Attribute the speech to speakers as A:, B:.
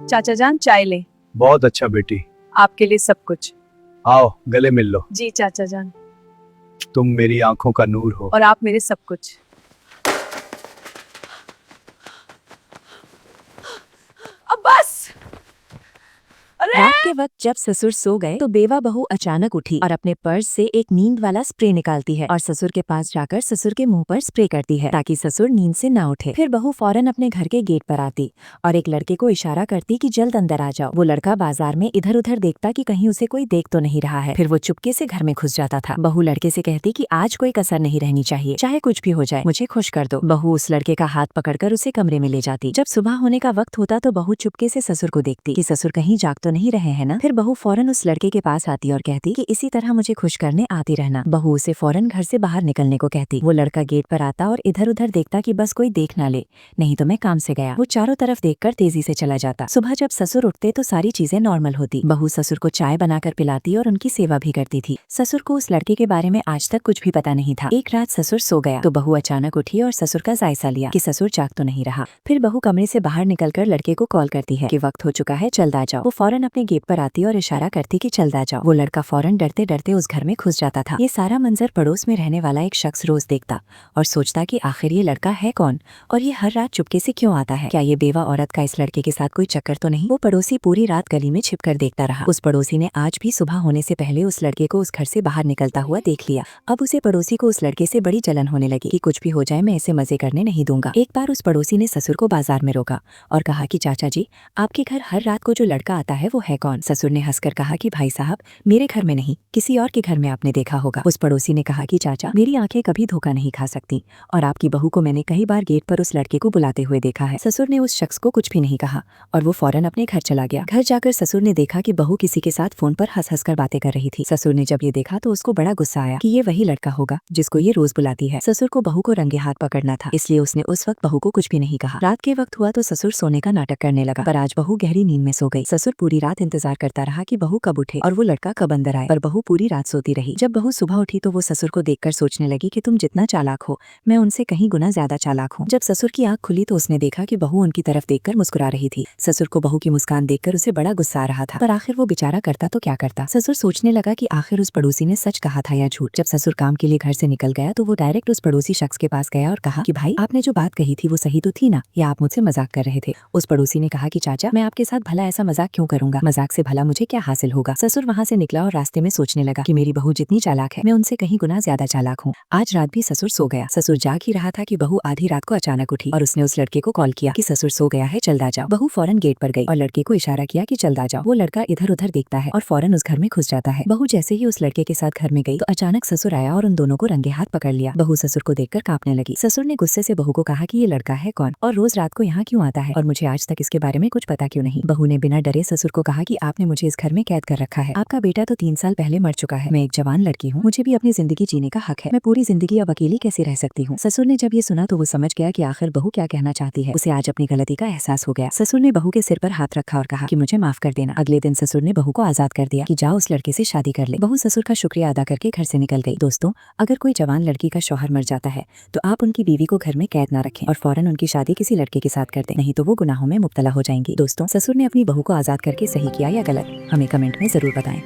A: चाचा जान चाय ले।
B: बहुत अच्छा बेटी,
A: आपके लिए सब कुछ।
B: आओ गले मिल लो।
A: जी चाचा जान।
B: तुम मेरी आंखों का नूर हो।
A: और आप मेरे सब कुछ। अब बस। अरे
C: रात के वक्त जब ससुर सो गए तो बेवा बहू अचानक उठी और अपने पर्स से एक नींद वाला स्प्रे निकालती है और ससुर के पास जाकर ससुर के मुंह पर स्प्रे करती है ताकि ससुर नींद से ना उठे। फिर बहू फौरन अपने घर के गेट पर आती और एक लड़के को इशारा करती कि जल्द अंदर आ जाओ। वो लड़का बाजार में इधर उधर देखता कि कहीं उसे कोई देख तो नहीं रहा है। फिर वो चुपके से घर में घुस जाता था। बहू लड़के से कहती कि आज कोई कसर नहीं रहनी चाहिए, चाहे कुछ भी हो जाए, मुझे खुश कर दो। बहू उस लड़के का हाथ पकड़कर उसे कमरे में ले जाती। जब सुबह होने का वक्त होता तो बहू चुपके से ससुर को देखती कि ससुर कहीं जाग तो नहीं रहे हैं ना। फिर बहू फौरन उस लड़के के पास आती और कहती कि इसी तरह मुझे खुश करने आती रहना। बहू उसे फौरन घर से बाहर निकलने को कहती। वो लड़का गेट पर आता और इधर उधर देखता कि बस कोई देख ना ले, नहीं तो मैं काम से गया। वो चारों तरफ देखकर तेजी से चला जाता। सुबह जब ससुर उठते तो सारी चीजें नॉर्मल होती। बहू ससुर को चाय बनाकर पिलाती और उनकी सेवा भी करती थी। ससुर को उस लड़के के बारे में आज तक कुछ भी पता नहीं था। एक रात ससुर सो गया तो बहू अचानक उठी और ससुर का जायजा लिया कि ससुर जाग तो नहीं रहा। फिर बहू कमरे से बाहर निकलकर लड़के को कॉल करती है कि वक्त हो चुका है, जल्द आ जाओ। वो फौरन अपने गेट पर आती और इशारा करती कि जल्द आ जाओ। वो लड़का फौरन डरते डरते उस घर में घुस जाता था। ये सारा मंजर पड़ोस में रहने वाला एक शख्स रोज देखता और सोचता कि आखिर ये लड़का है कौन और ये हर रात चुपके से क्यों आता है। क्या ये बेवा औरत का इस लड़के के साथ कोई चक्कर तो नहीं। वो पड़ोसी पूरी रात गली में छिपकर देखता रहा। उस पड़ोसी ने आज भी सुबह होने से पहले उस लड़के को उस घर से बाहर निकलता हुआ देख लिया। अब उसे पड़ोसी को उस लड़के से बड़ी जलन होने लगी कि कुछ भी हो जाए मैं इसे मजे करने नहीं दूंगा। एक बार उस पड़ोसी ने ससुर को बाजार में रोका और कहा कि चाचा जी, आपके घर हर रात को जो लड़का आता है वो है कौन। ससुर ने हंसकर कहा कि भाई साहब, मेरे घर में नहीं, किसी और के घर में आपने देखा होगा। उस पड़ोसी ने कहा कि चाचा, मेरी आंखें कभी धोखा नहीं खा सकती और आपकी बहू को मैंने कई बार गेट पर उस लड़के को बुलाते हुए देखा है। ससुर ने उस शख्स को कुछ भी नहीं कहा और वो फौरन अपने घर चला गया। घर जाकर ससुर ने देखा कि बहू किसी के साथ फोन पर हंस हंस कर बातें कर रही थी। ससुर ने जब ये देखा तो उसको बड़ा गुस्सा आया कि ये वही लड़का होगा जिसको ये रोज बुलाती है। ससुर को बहू को रंगे हाथ पकड़ना था, इसलिए उसने उस वक्त बहू को कुछ भी नहीं कहा। रात के वक्त हुआ तो ससुर सोने का नाटक करने लगा, पर आज बहू गहरी नींद में सो गई। ससुर पूरी रात इंतजार करता रहा कि बहू कब उठे और वो लड़का कब अंदर आए, पर बहू पूरी रात सोती रही। जब बहू सुबह उठी तो वो ससुर को देखकर सोचने लगी कि तुम जितना चालाक हो, मैं उनसे कहीं गुना ज्यादा चालाक हूँ। जब ससुर की आंख खुली तो उसने देखा कि बहू उनकी तरफ देखकर मुस्कुरा रही थी। ससुर को बहू की मुस्कान देखकर उसे बड़ा गुस्सा आ रहा था, पर आखिर वो बेचारा करता तो क्या करता। ससुर सोचने लगा कि आखिर उस पड़ोसी ने सच कहा था या झूठ। जब ससुर काम के लिए घर से निकल गया तो वो डायरेक्ट उस पड़ोसी शख्स के पास गया और कहा कि भाई, आपने जो बात कही थी वो सही तो थी ना, या आप मुझसे मजाक कर रहे थे। उस पड़ोसी ने कहा कि चाचा, मैं आपके साथ भला ऐसा मजाक क्यों करूंगा, मजाक से भला मुझे क्या हासिल होगा। ससुर वहाँ से निकला और रास्ते में सोचने लगा कि मेरी बहू जितनी चालाक है, मैं उनसे कहीं गुना ज्यादा चालाक हूँ। आज रात भी ससुर सो गया। ससुर जाग ही रहा था कि बहू आधी रात को अचानक उठी और उसने उस लड़के को कॉल किया कि ससुर सो गया है, जल्द आ जाओ। बहू फौरन गेट पर गई और लड़के को इशारा किया कि जल्द आ जाओ। वो लड़का इधर उधर देखता है और फौरन उस घर में घुस जाता है। बहू जैसे ही उस लड़के के साथ घर में गई तो अचानक ससुर आया और उन दोनों को रंगे हाथ पकड़ लिया। बहू ससुर को देखकर कांपने लगी। ससुर ने गुस्से से बहू को कहा कि ये लड़का है कौन और रोज रात को यहाँ क्यों आता है और मुझे आज तक इसके बारे में कुछ पता क्यों नहीं। बहू ने बिना डरे ससुर को कहा कि आपने मुझे इस घर में कैद कर रखा है। आपका बेटा तो 3 साल पहले मर चुका है। मैं एक जवान लड़की हूँ, मुझे भी अपनी जिंदगी जीने का हक है। मैं पूरी जिंदगी अब अकेली कैसे रह सकती हूँ। ससुर ने जब ये सुना तो वो समझ गया कि आखिर बहू क्या कहना चाहती है। उसे आज अपनी गलती का एहसास हो गया। ससुर ने बहू के सिर पर हाथ रखा और कहा कि मुझे माफ कर देना। अगले दिन ससुर ने बहू को आजाद कर दिया कि जाओ उस लड़के से शादी कर ले। बहू ससुर का शुक्रिया अदा करके घर से निकल गई। दोस्तों, अगर कोई जवान लड़की का शौहर मर जाता है तो आप उनकी बीवी को घर में कैद ना रखें और फौरन उनकी शादी किसी लड़के के साथ कर दें, नहीं तो वो गुनाहों में मुब्तला हो जाएंगी। दोस्तों, ससुर ने अपनी बहू को आजाद करके सही किया या गलत, हमें कमेंट में जरूर बताएं।